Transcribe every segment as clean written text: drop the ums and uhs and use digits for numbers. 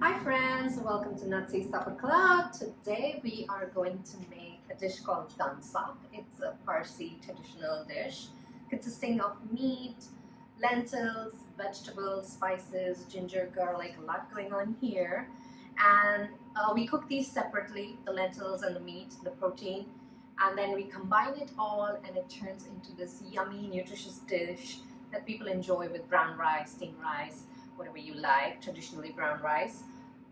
Hi friends, welcome to Nazi Supper Club. Today we are going to make a dish called Dansak. It's a Parsi traditional dish consisting of meat, lentils, vegetables, spices, ginger, garlic, a lot going on here. And we cook these separately, the lentils and the meat, the protein, and then we combine it all and it turns into this yummy, nutritious dish that people enjoy with brown rice, steamed rice, whatever you like, traditionally brown rice.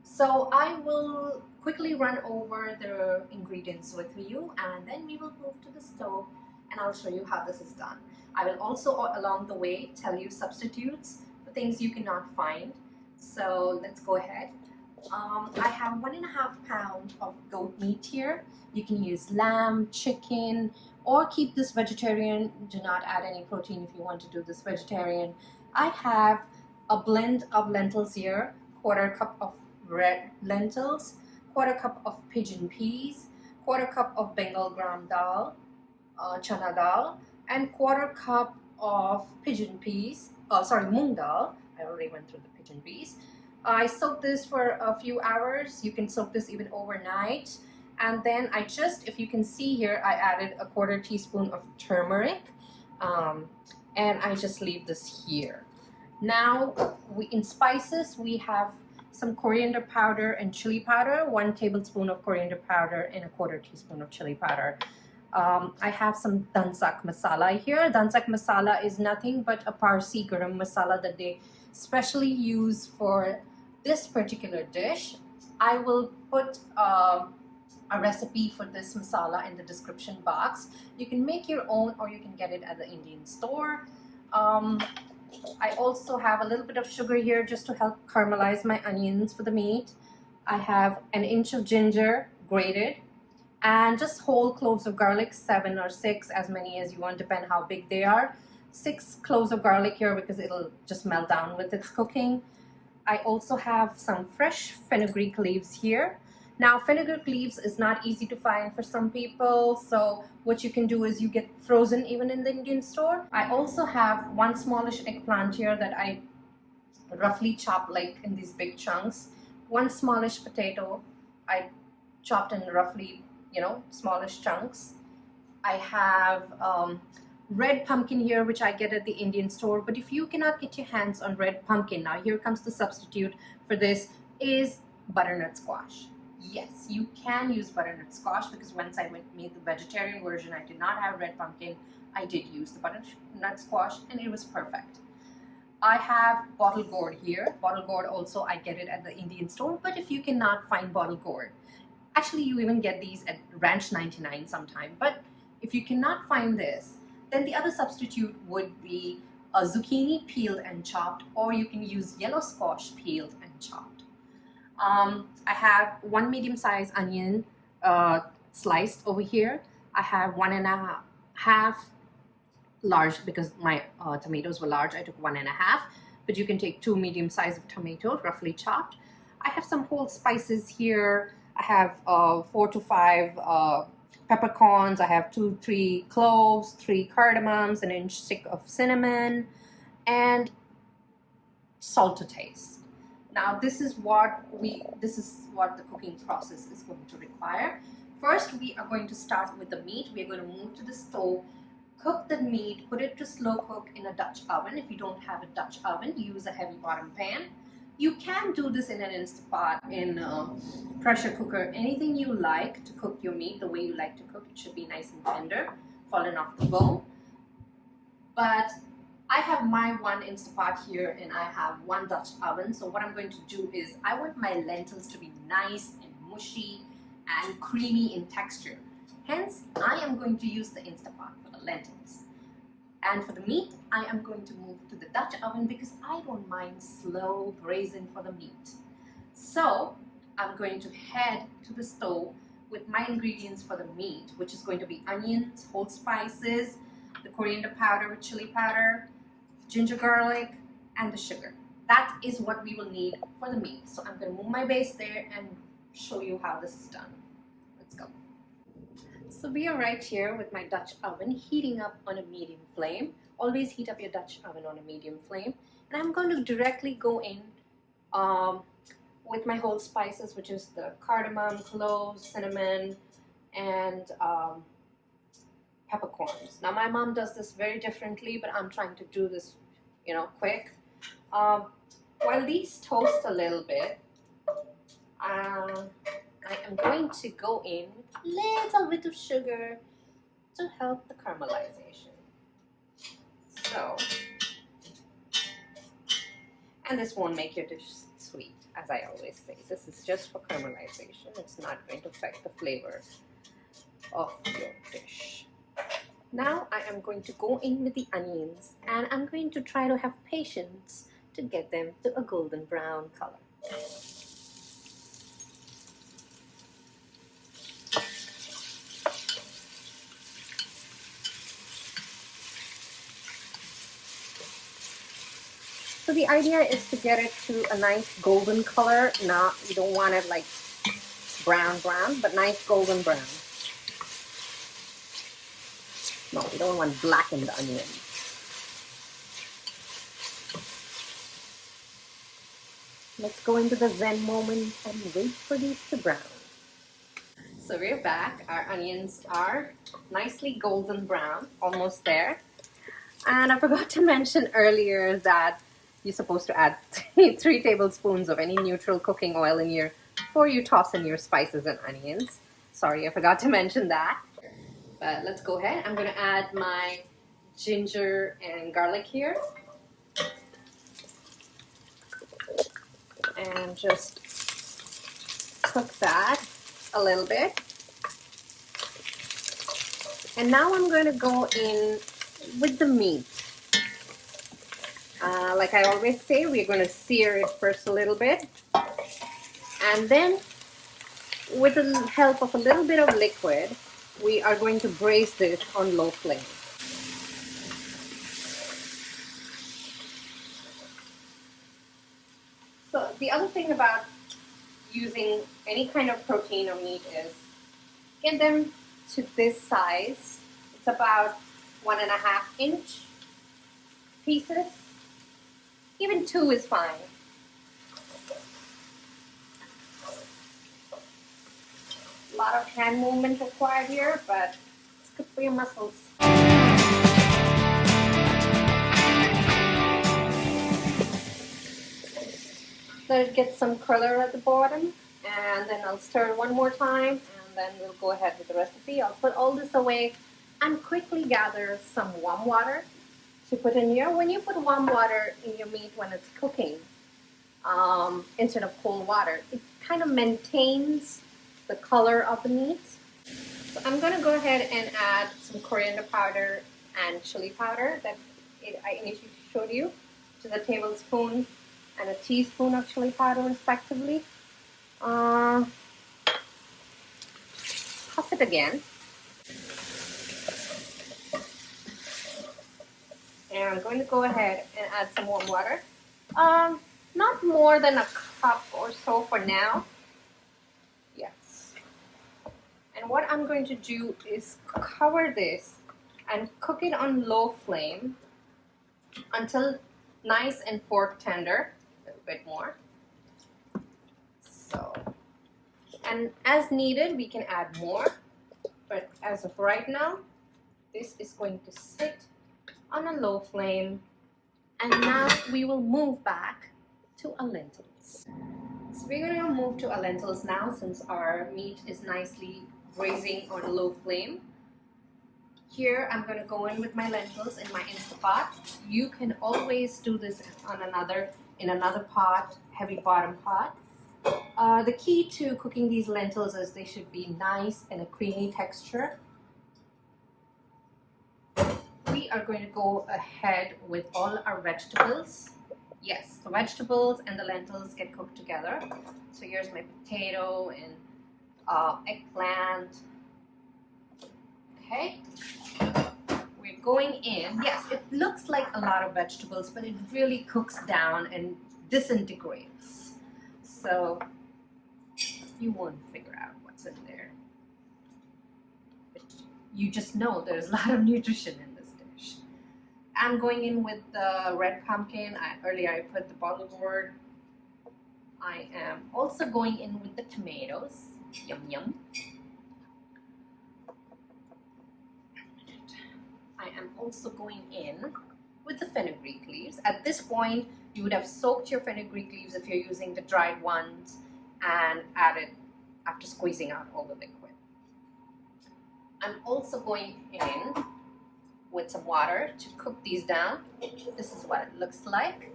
So I will quickly run over the ingredients with you and then we will move to the stove and I'll show you how this is done. I will also along the way tell you substitutes for things you cannot find. So let's go ahead. I have 1.5 pounds of goat meat here. You can use lamb, chicken, or keep this vegetarian. Do not add any protein if you want to do this vegetarian. I have a blend of lentils here, 1/4 cup of red lentils, 1/4 cup of pigeon peas, 1/4 cup of Bengal gram dal, chana dal, and 1/4 cup of pigeon peas, moong dal. I already went through the pigeon peas. I soaked this for a few hours. You can soak this even overnight. And then I just, if you can see here, I added a 1/4 teaspoon of turmeric. And I just leave this here. Now, in spices, we have some coriander powder and chili powder, 1 tablespoon of coriander powder and a 1/4 teaspoon of chili powder. I have some Dansak Masala here. Dansak Masala is nothing but a Parsi garam masala that they specially use for this particular dish. I will put a recipe for this masala in the description box. You can make your own or you can get it at the Indian store. I also have a little bit of sugar here just to help caramelize my onions for the meat. I have 1 inch of ginger grated and just whole cloves of garlic, 7 or 6, as many as you want, depend how big they are. 6 cloves of garlic here because it'll just melt down with its cooking. I also have some fresh fenugreek leaves here. Now, fenugreek leaves is not easy to find for some people, so what you can do is you get frozen even in the Indian store. I also have 1 smallish eggplant here that I roughly chop like in these big chunks. 1 smallish potato I chopped in roughly, smallish chunks. I have red pumpkin here, which I get at the Indian store, but if you cannot get your hands on red pumpkin, now here comes the substitute for this is butternut squash. Yes, you can use butternut squash because once I made the vegetarian version, I did not have red pumpkin. I did use the butternut squash and it was perfect. I have bottle gourd here. Bottle gourd also I get it at the Indian store, but if you cannot find bottle gourd, actually you even get these at Ranch 99 sometime, but if you cannot find this, then the other substitute would be a zucchini peeled and chopped, or you can use yellow squash peeled and chopped. I have 1 medium-sized onion sliced over here. I have 1.5 large, because my tomatoes were large, I took 1.5, but you can take 2 medium-sized of tomatoes, roughly chopped. I have some whole spices here. I have 4 to 5 peppercorns. I have 2-3 cloves, 3 cardamoms, 1 inch stick of cinnamon, and salt to taste. Now this is what the cooking process is going to require. First, we are going to start with the meat. We are going to move to the stove, cook the meat, put it to slow cook in a Dutch oven. If you don't have a Dutch oven, use a heavy bottom pan. You can do this in an Instapot, in a pressure cooker, anything you like to cook your meat the way you like to cook. It should be nice and tender, falling off the bone. But I have my 1 Instapot here and I have 1 Dutch oven. So what I'm going to do is I want my lentils to be nice and mushy and creamy in texture. Hence, I am going to use the Instapot for the lentils. And for the meat, I am going to move to the Dutch oven because I don't mind slow braising for the meat. So I'm going to head to the stove with my ingredients for the meat, which is going to be onions, whole spices, the coriander powder with chili powder, ginger garlic, and the sugar. That is what we will need for the meat. So I'm going to move my base there and show you how this is done. Let's go. So we are right here with my Dutch oven heating up on a medium flame. Always heat up your Dutch oven on a medium flame. And I'm going to directly go in with my whole spices, which is the cardamom, cloves, cinnamon, and peppercorns. Now my mom does this very differently, but I'm trying to do this, quick. While these toast a little bit, I am going to go in with a little bit of sugar to help the caramelization. So, and this won't make your dish sweet, as I always say. This is just for caramelization. It's not going to affect the flavor of your dish. Now I am going to go in with the onions, and I'm going to try to have patience to get them to a golden brown color. So the idea is to get it to a nice golden color. Not, you don't want it like brown, but nice golden brown. No, we don't want blackened onion. Let's go into the Zen moment and wait for these to brown. So we're back. Our onions are nicely golden brown, almost there. And I forgot to mention earlier that you're supposed to add 3 tablespoons of any neutral cooking oil in here before you toss in your spices and onions. Sorry, I forgot to mention that. But let's go ahead. I'm going to add my ginger and garlic here. And just cook that a little bit. And now I'm going to go in with the meat. Like I always say, we're going to sear it first a little bit. And then, with the help of a little bit of liquid, we are going to braise this on low flame. So the other thing about using any kind of protein or meat is get them to this size. It's about 1.5 inch pieces. Even 2 is fine. A lot of hand movement required here, but it's good for your muscles. Let it get some color at the bottom, and then I'll stir one more time, and then we'll go ahead with the recipe. I'll put all this away and quickly gather some warm water to put in here. When you put warm water in your meat when it's cooking, instead of cold water, it kind of maintains the color of the meat. So I'm going to go ahead and add some coriander powder and chili powder that I initially showed you, which is a tablespoon and a teaspoon of chili powder respectively. Toss it again. And I'm going to go ahead and add some warm water. Not more than a cup or so for now. Yes. And what I'm going to do is cover this and cook it on low flame until nice and fork tender. A little bit more. So, and as needed, we can add more. But as of right now, this is going to sit on a low flame. And now we will move back to our lentils. So we're going to move to our lentils now, since our meat is nicely braising on a low flame. Here I'm going to go in with my lentils in my Instapot. You can always do this in another pot, heavy bottom pot. The key to cooking these lentils is they should be nice and a creamy texture. We are going to go ahead with all our vegetables. Yes, the vegetables and the lentils get cooked together. So here's my potato and eggplant. Okay, we're going in. Yes, it looks like a lot of vegetables, but it really cooks down and disintegrates. So you won't figure out what's in there. But you just know there's a lot of nutrition in this dish. I'm going in with the red pumpkin. Earlier I put the bottle gourd. I am also going in with the tomatoes. Yum yum. I am also going in with the fenugreek leaves. At this point, you would have soaked your fenugreek leaves if you're using the dried ones and added after squeezing out all the liquid. I'm also going in with some water to cook these down. This is what it looks like.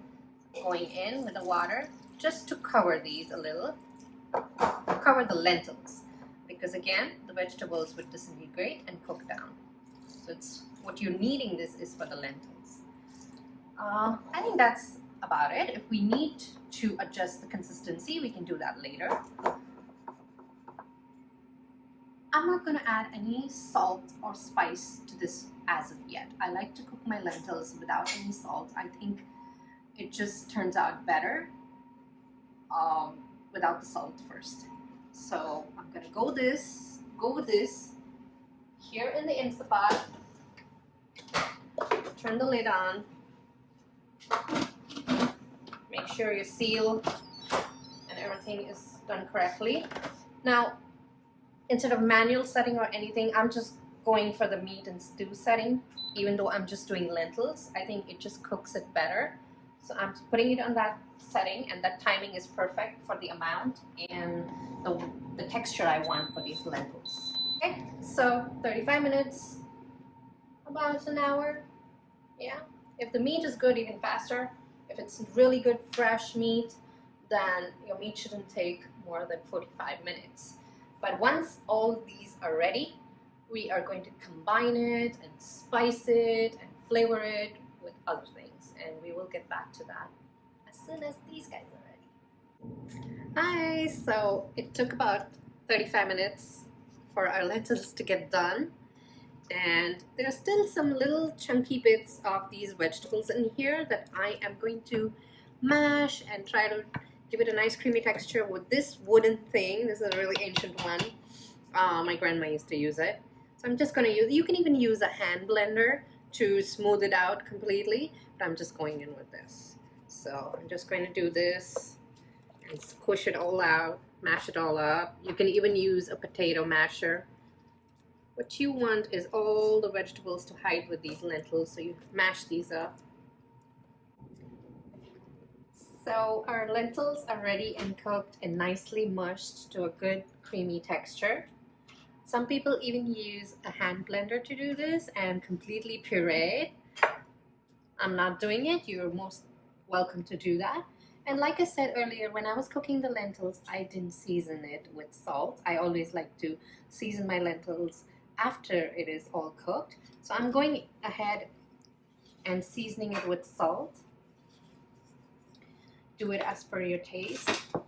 Going in with the water just to cover these a little, cover the lentils, because again the vegetables would disintegrate and cook down. So it's what you're kneading this is for the lentils. I think that's about it. If we need to adjust the consistency, we can do that later. I'm not going to add any salt or spice to this as of yet. I like to cook my lentils without any salt. I think it just turns out better without the salt first. So I'm going to go with this here in the Instapot. Turn the lid on. Make sure your seal and everything is done correctly. Now, instead of manual setting or anything, I'm just going for the meat and stew setting. Even though I'm just doing lentils, I think it just cooks it better. So I'm putting it on that setting, and that timing is perfect for the amount and the texture I want for these lentils. Okay, so 35 minutes, about an hour. Yeah, if the meat is good, even faster. If it's really good fresh meat, then your meat shouldn't take more than 45 minutes. But once all these are ready, we are going to combine it and spice it and flavor it with other things, and we will get back to that as soon as these guys are ready. Hi, so it took about 35 minutes for our lentils to get done, and there are still some little chunky bits of these vegetables in here that I am going to mash and try to give it a nice creamy texture with this wooden thing. This is a really ancient one. My grandma used to use it. So I'm just going to use, you can even use a hand blender to smooth it out completely, but I'm just going in with this. So I'm just going to do this and squish it all out, mash it all up. You can even use a potato masher. What you want is all the vegetables to hide with these lentils, so you mash these up. So our lentils are ready and cooked and nicely mushed to a good creamy texture. Some people even use a hand blender to do this and completely puree it. I'm not doing it. You're most welcome to do that. And like I said earlier, when I was cooking the lentils, I didn't season it with salt. I always like to season my lentils after it is all cooked. So I'm going ahead and seasoning it with salt. Do it as per your taste. I'm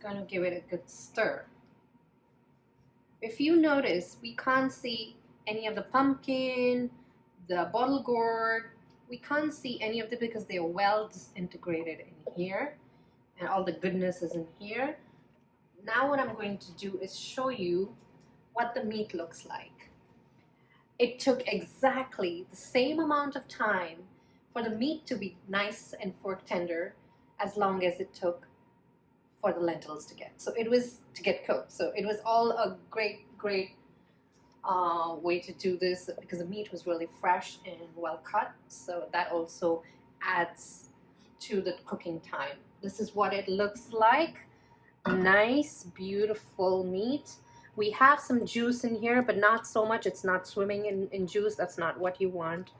gonna give it a good stir. If you notice, we can't see any of the pumpkin, the bottle gourd. We can't see any of it because they are well disintegrated in here, and all the goodness is in here. Now what I'm going to do is show you what the meat looks like. It took exactly the same amount of time for the meat to be nice and fork tender as long as it took for the lentils to get. So it was to get cooked. So it was all a great way to do this because the meat was really fresh and well cut. So that also adds to the cooking time. This is what it looks like. Nice, beautiful meat. We have some juice in here, but not so much. It's not swimming in juice. That's not what you want.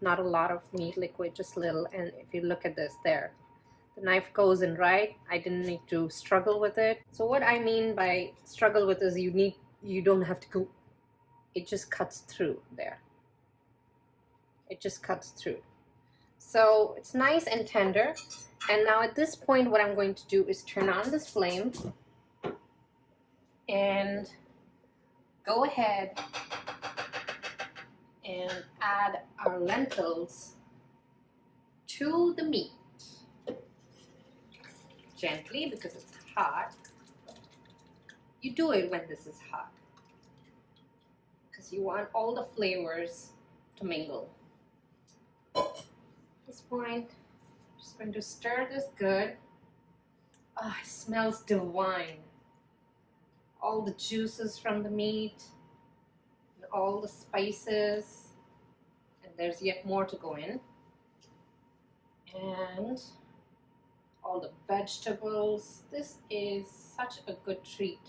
Not a lot of meat liquid, just little. And if you look at this there, the knife goes in right. I didn't need to struggle with it. So what I mean by struggle with is you don't have to go. It just cuts through there. It just cuts through. So it's nice and tender. And now at this point, what I'm going to do is turn on this flame and go ahead and add our lentils to the meat. Gently, because it's hot. You do it when this is hot because you want all the flavors to mingle. At this point, I'm just going to stir this good. Ah, it smells divine. All the juices from the meat, and all the spices, and there's yet more to go in. And all the vegetables. This is such a good treat.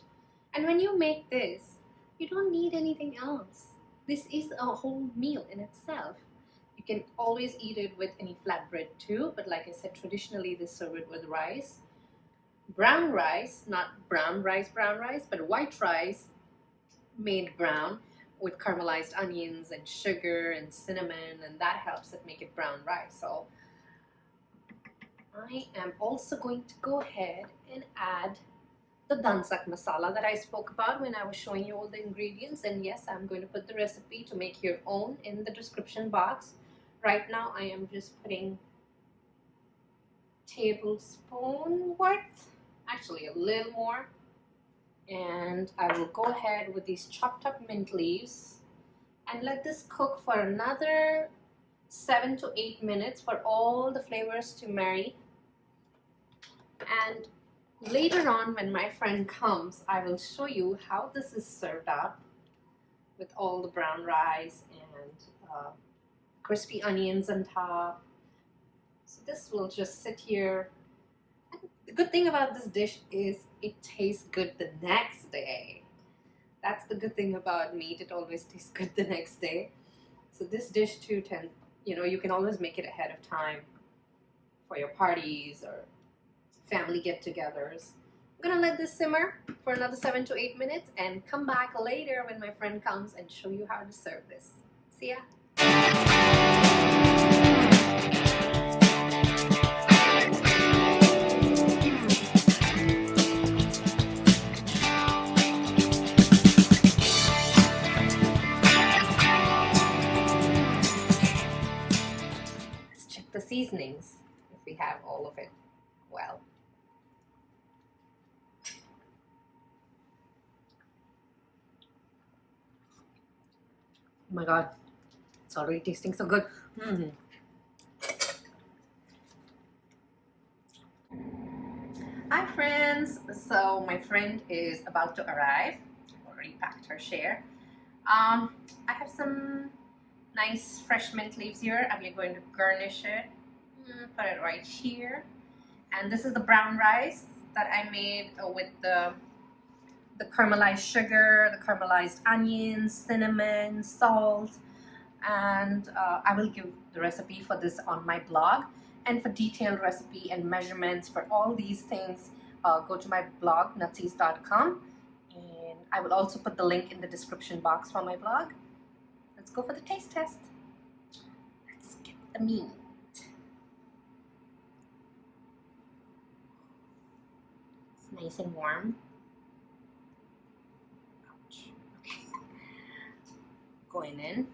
And when you make this, you don't need anything else. This is a whole meal in itself. You can always eat it with any flatbread too, but like I said, traditionally they serve it with rice. Brown rice, not brown rice, but white rice made brown with caramelized onions and sugar and cinnamon, and that helps it make it brown rice. So I am also going to go ahead and add the Dansak Masala that I spoke about when I was showing you all the ingredients. And yes, I'm going to put the recipe to make your own in the description box. Right now I am just putting tablespoon worth, actually a little more. And I will go ahead with these chopped up mint leaves and let this cook for another 7 to 8 minutes for all the flavors to marry. And later on, when my friend comes, I will show you how this is served up with all the brown rice and crispy onions on top. So this will just sit here. And the good thing about this dish is it tastes good the next day. That's the good thing about meat. It always tastes good the next day. So this dish too, you can always make it ahead of time for your parties or family get-togethers. I'm gonna let this simmer for another 7 to 8 minutes and come back later when my friend comes and show you how to serve this. See ya. Let's check the seasonings if we have all of it well. Oh my god, it's already tasting so good. Hi friends, so my friend is about to arrive. Already packed her share. I have some nice fresh mint leaves here. I'm going to garnish it. Put it right here. And this is the brown rice that I made with the caramelized sugar, the caramelized onions, cinnamon, salt, and I will give the recipe for this on my blog. And for detailed recipe and measurements for all these things, go to my blog, nutseas.com, and I will also put the link in the description box for my blog. Let's go for the taste test. Let's get the meat. It's nice and warm. Ouch. Okay. Going in.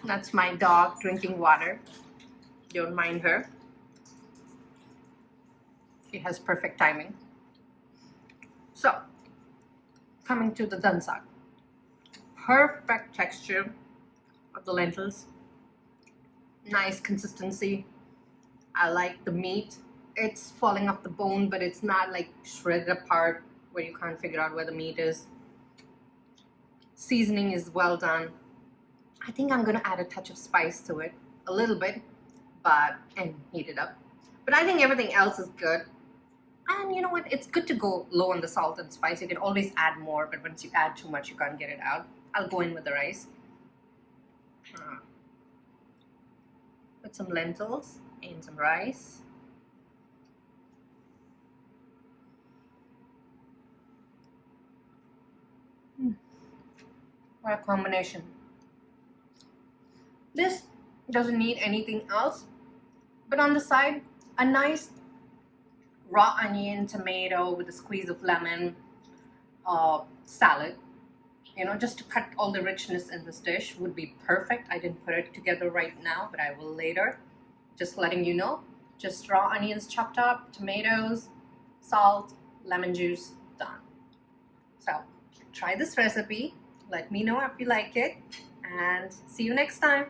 That's my dog drinking water. Don't mind her. She has perfect timing. So, coming to the dansak. Perfect texture of the lentils. Nice consistency. I like the meat. It's falling off the bone, but it's not like shredded apart where you can't figure out where the meat is. Seasoning is well done. I think I'm gonna add a touch of spice to it, a little bit, and heat it up. But I think everything else is good. And you know what? It's good to go low on the salt and spice. You can always add more, but once you add too much, you can't get it out. I'll go in with the rice. Put some lentils and some rice. What a combination. This doesn't need anything else, but on the side, a nice raw onion, tomato with a squeeze of lemon, salad. Just to cut all the richness in this dish would be perfect. I didn't put it together right now, but I will later. Just letting you know. Just raw onions chopped up, tomatoes, salt, lemon juice, done. So try this recipe. Let me know if you like it, and see you next time.